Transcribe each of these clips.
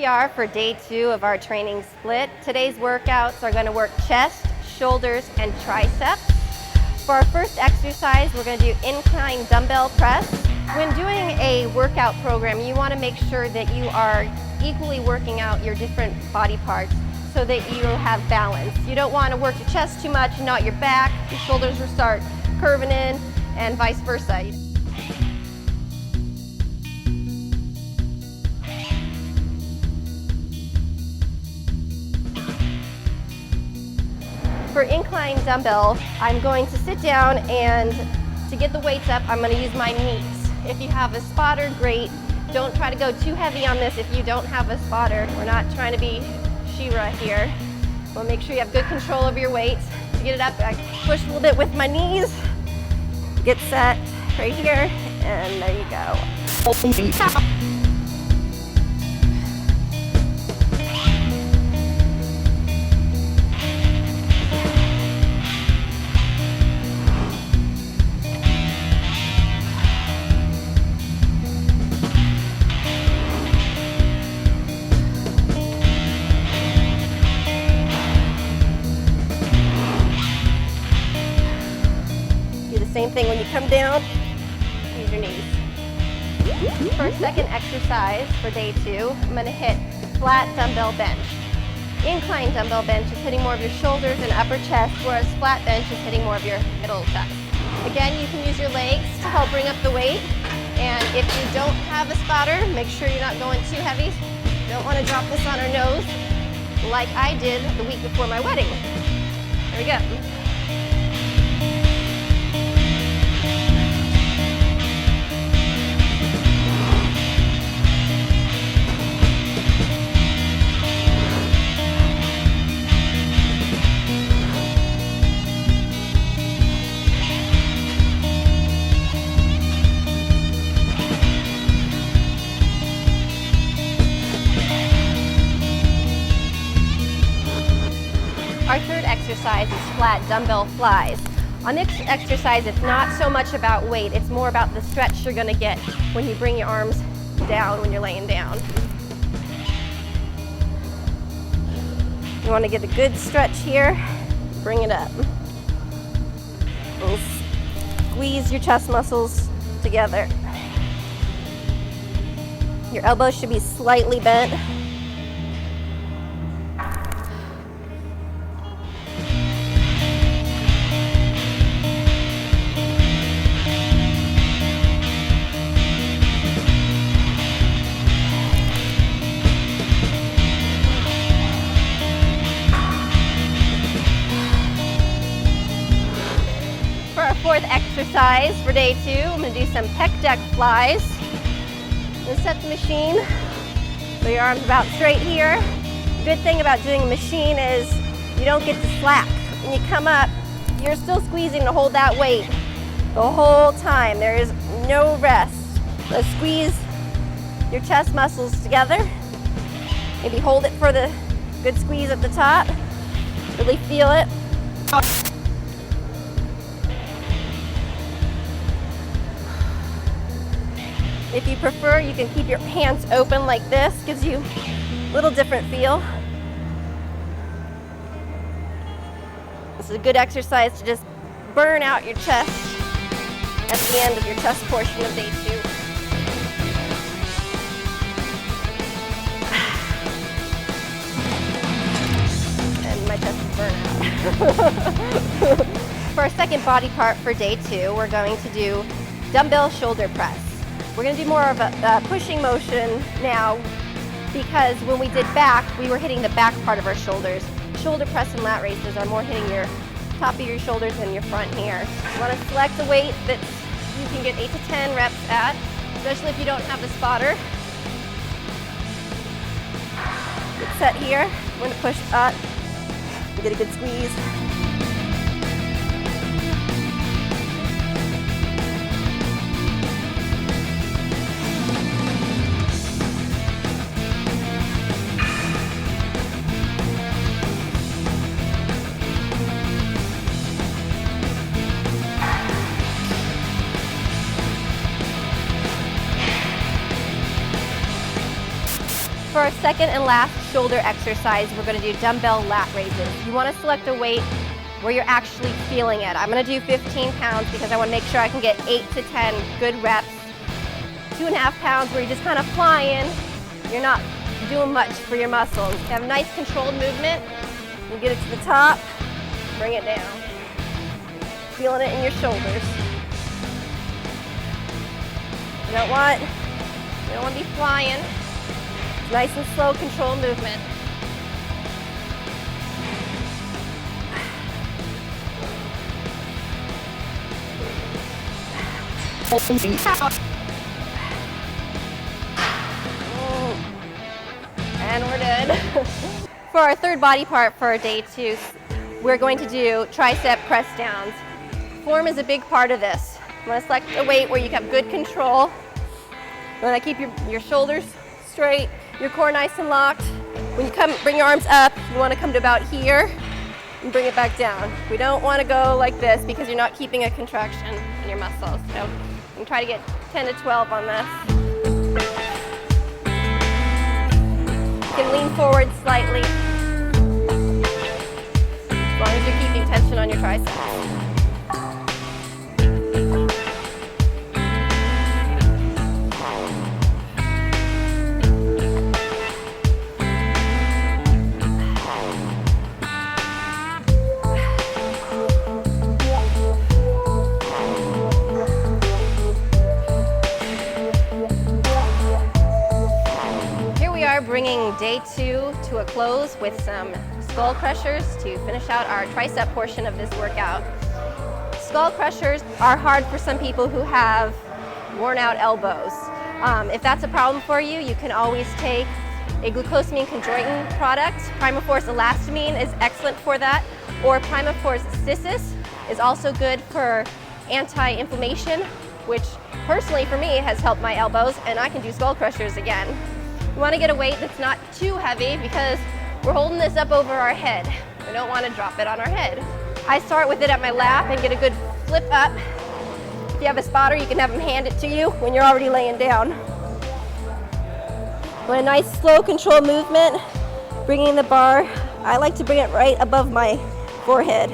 we are for day 2 of our training split. Today's workouts are going to work chest, shoulders, and triceps. For our first exercise, we're going to do incline dumbbell press. When doing a workout program, you want to make sure that you are equally working out your different body parts so that you have balance. You don't want to work your chest too much and not your back. Your shoulders will start curving in and vice versa. For incline dumbbell, I'm going to sit down, and to get the weights up, I'm going to use my knees. If you have a spotter, great. Don't try to go too heavy on this if you don't have a spotter. We're not trying to be She-Ra here. We'll make sure you have good control over your weights. To get it up, I push a little bit with my knees. Get set right here, and there you go. Same thing when you come down, use your knees. For our second exercise for day 2, I'm going to hit flat dumbbell bench. Incline dumbbell bench is hitting more of your shoulders and upper chest, whereas flat bench is hitting more of your middle chest. Again, you can use your legs to help bring up the weight, and if you don't have a spotter, make sure you're not going too heavy. You don't want to drop this on our nose like I did the week before my wedding. There we go. Our third exercise is flat dumbbell flies. On this exercise, it's not so much about weight, it's more about the stretch you're going to get when you bring your arms down when you're laying down. You want to get a good stretch here, bring it up. And squeeze your chest muscles together. Your elbows should be slightly bent. For our fourth exercise for day 2, I'm going to do some pec deck flies. I'm going to set the machine so your arms about straight here. Good thing about doing a machine is you don't get to slack. When you come up, you're still squeezing to hold that weight the whole time. There is no rest. So squeeze your chest muscles together. Maybe hold it for the good squeeze at the top. Really feel it. If you prefer, you can keep your hands open like this. Gives you a little different feel. This is a good exercise to just burn out your chest at the end of your chest portion of day 2. And my chest is burned out. For our second body part for day 2, we're going to do dumbbell shoulder press. We're going to do more of a pushing motion now, because when we did back, we were hitting the back part of our shoulders. Shoulder press and lat raises are more hitting your top of your shoulders and your front here. You want to select a weight that you can get 8 to 10 reps at, especially if you don't have the spotter. Get set here. I'm going to push up and get a good squeeze. For our second and last shoulder exercise, we're going to do dumbbell lat raises. You want to select a weight where you're actually feeling it. I'm going to do 15 pounds because I want to make sure I can get 8 to 10 good reps. 2.5 pounds where you're just kind of flying. You're not doing much for your muscles. You have a nice controlled movement. You get it to the top, bring it down. Feeling it in your shoulders. You don't want to be flying. It's nice and slow, controlled movement. And we're good. For our third body part for day 2, we're going to do tricep press downs. Form is a big part of this. You want to select a weight where you have good control. You want to keep your shoulders straight, your core nice and locked. When you bring your arms up, you want to come to about here and bring it back down. We don't want to go like this because you're not keeping a contraction in your muscles. So you can try to get 10 to 12 on this. You can lean forward slightly, as long as you're keeping tension on your triceps. Bringing day 2 to a close with some skull crushers to finish out our tricep portion of this workout. Skull crushers are hard for some people who have worn out elbows. If that's a problem for you, you can always take a glucosamine chondroitin product. Primaforce elastomine is excellent for that, or Primaforce Cissus is also good for anti-inflammation, which personally for me has helped my elbows, and I can do skull crushers again. You want to get a weight that's not too heavy because we're holding this up over our head. We don't want to drop it on our head. I start with it at my lap and get a good flip up. If you have a spotter, you can have them hand it to you when you're already laying down. Want a nice slow control movement, bringing the bar. I like to bring it right above my forehead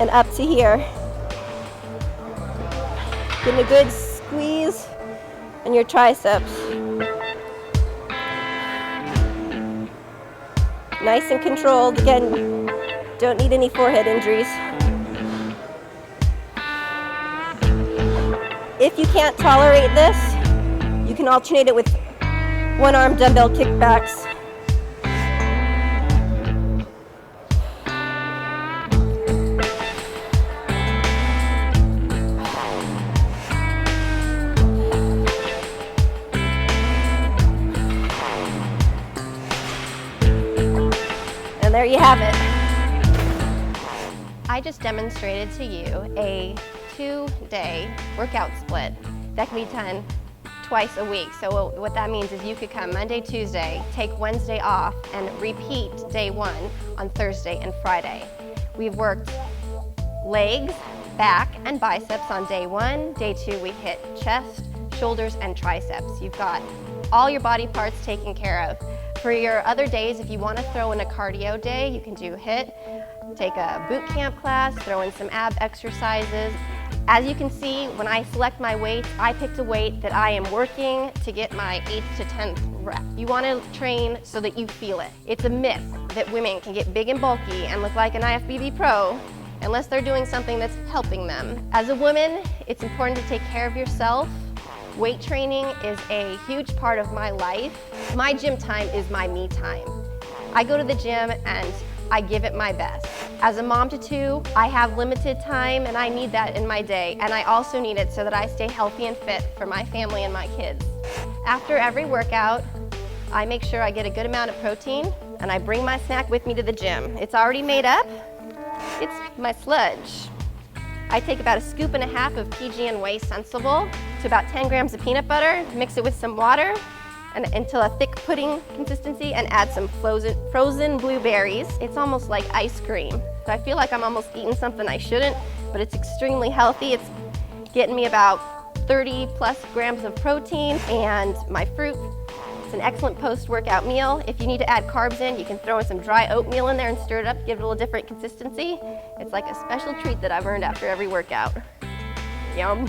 and up to here. Getting a good squeeze in your triceps. Nice and controlled. Again, don't need any forehead injuries. If you can't tolerate this, you can alternate it with one-arm dumbbell kickbacks. There you have it. I just demonstrated to you a 2-day workout split that can be done twice a week. So what that means is you could come Monday, Tuesday, take Wednesday off, and repeat day 1 on Thursday and Friday. We've worked legs, back, and biceps on day 1. Day 2, we hit chest, shoulders, and triceps. You've got all your body parts taken care of. For your other days, if you want to throw in a cardio day, you can do HIIT, take a boot camp class, throw in some ab exercises. As you can see, when I select my weights, I picked a weight that I am working to get my 8th to 10th rep. You want to train so that you feel it. It's a myth that women can get big and bulky and look like an IFBB pro unless they're doing something that's helping them. As a woman, it's important to take care of yourself. Weight training is a huge part of my life. My gym time is my me time. I go to the gym and I give it my best. As a mom to 2, I have limited time and I need that in my day, and I also need it so that I stay healthy and fit for my family and my kids. After every workout, I make sure I get a good amount of protein and I bring my snack with me to the gym. It's already made up. It's my sludge. I take about 1.5 scoops of PG&& Whey Sensible to about 10 grams of peanut butter, mix it with some water until a thick pudding consistency, and add some frozen blueberries. It's almost like ice cream. So I feel like I'm almost eating something I shouldn't, but it's extremely healthy. It's getting me about 30 plus grams of protein, and my fruit It's an excellent post-workout meal. If you need to add carbs in, you can throw in some dry oatmeal in there and stir it up, give it a little different consistency. It's like a special treat that I've earned after every workout. Yum.